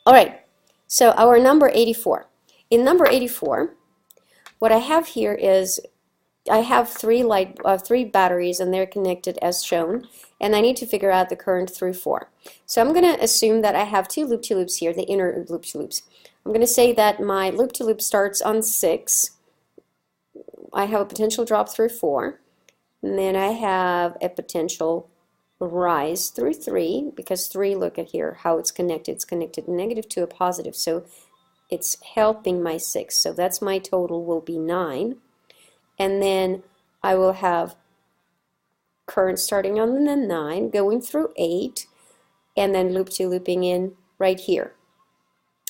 All right, so our number 84. In number 84, what I have here is I have three batteries and they're connected as shown, and I need to figure out the current through 4. So I'm going to assume that I have two loop-to-loops here, the inner loop-to-loops. I'm going to say that my loop-to-loop starts on 6. I have a potential drop through 4, and then I have a potential rise through 3, because 3, look at here how it's connected. It's connected negative to a positive, so it's helping my 6. So that's my total will be 9. And then I will have current starting on the 9, going through 8, and then looping in right here.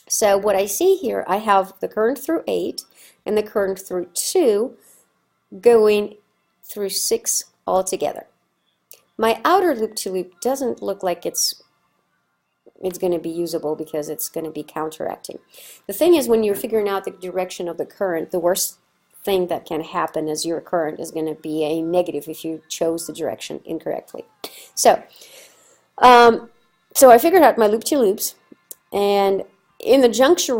So what I see here, I have the current through 8 and the current through 2 going through 6 altogether. My outer loop-to-loop doesn't look like it's going to be usable because it's going to be counteracting. The thing is, when you're figuring out the direction of the current, the worst thing that can happen is your current is going to be a negative if you chose the direction incorrectly. So I figured out my loop-to-loops, and in the junction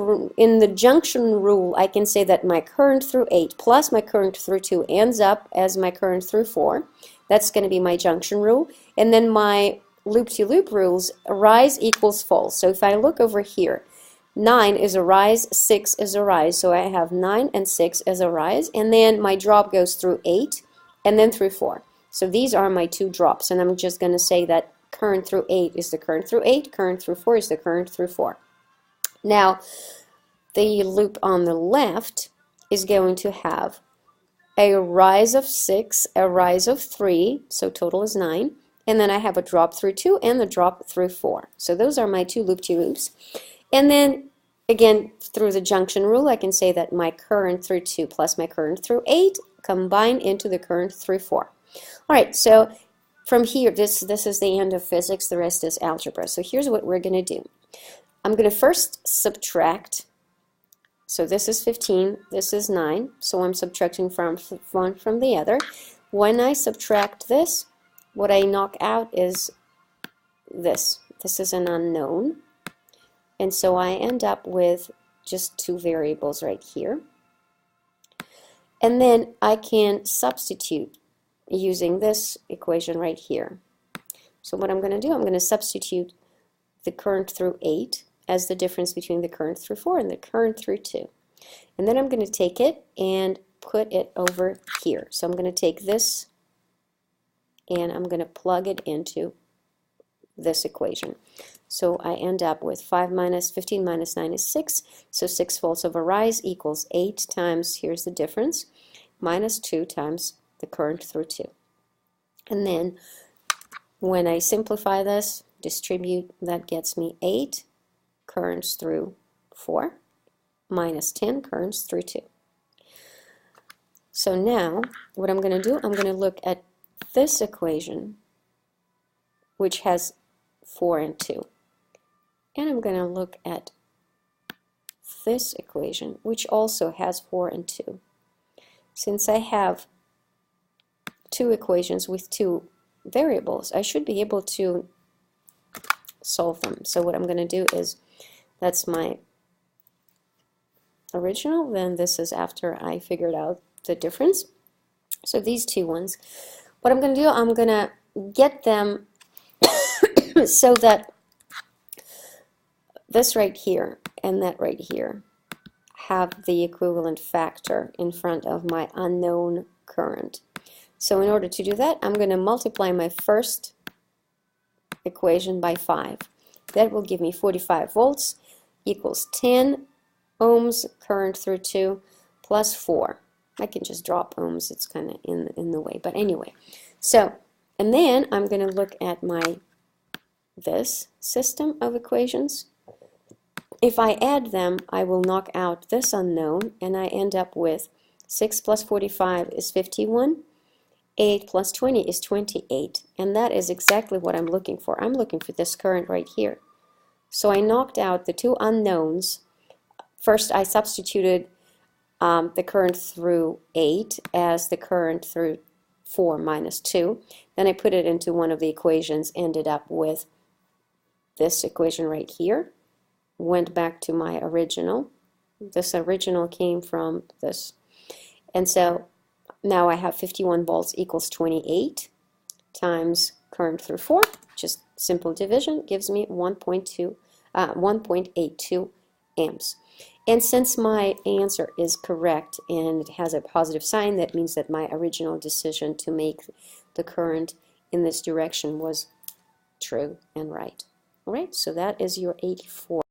rule, I can say that my current through 8 plus my current through 2 ends up as my current through 4. That's going to be my junction rule. And then my loop-to-loop rules, rise equals fall. So if I look over here, 9 is a rise, 6 is a rise. So I have 9 and 6 as a rise. And then my drop goes through 8 and then through 4. So these are my two drops. And I'm just going to say that current through 8 is the current through 8, current through 4 is the current through 4. Now, the loop on the left is going to have a rise of 6, a rise of 3, so total is 9, and then I have a drop through 2 and the drop through 4. So those are my two loop-to-loops. And then, again, through the junction rule, I can say that my current through 2 plus my current through 8 combine into the current through 4. All right, so from here, this is the end of physics. The rest is algebra. So here's what we're going to do. I'm going to first subtract. So this is 15, this is 9, so I'm subtracting from one from the other. When I subtract this, what I knock out is this. This is an unknown, and so I end up with just two variables right here. And then I can substitute using this equation right here. So what I'm going to do, I'm going to substitute the current through 8 as the difference between the current through 4 and the current through 2. And then I'm going to take it and put it over here. So I'm going to take this and I'm going to plug it into this equation. So I end up with 5 minus 15 minus 9 is 6. So 6 volts over rise equals 8 times, here's the difference, minus 2 times the current through 2. And then when I simplify this, distribute, that gets me 8 currents through 4 minus 10 currents through 2. So now what I'm going to do, I'm going to look at this equation, which has 4 and 2. And I'm going to look at this equation, which also has 4 and 2. Since I have two equations with two variables, I should be able to solve them. So what I'm going to do is, that's my original, then this is after I figured out the difference. So these two ones, what I'm going to do, I'm going to get them so that this right here and that right here have the equivalent factor in front of my unknown current. So in order to do that, I'm going to multiply my first equation by 5. That will give me 45 volts equals 10 ohms current through 2 plus 4. I can just drop ohms, it's kind of in the way, but anyway. So, and then I'm going to look at this system of equations. If I add them, I will knock out this unknown, and I end up with 6 plus 45 is 51, 8 plus 20 is 28, and that is exactly what I'm looking for. I'm looking for this current right here. So I knocked out the two unknowns. First I substituted the current through 8 as the current through 4 minus 2. Then I put it into one of the equations, ended up with this equation right here. went back to my original. This original came from this. And so now I have 51 volts equals 28 times current through 4. Just simple division gives me 1.82 amps. And since my answer is correct and it has a positive sign, that means that my original decision to make the current in this direction was true and right. All right, so that is your 84.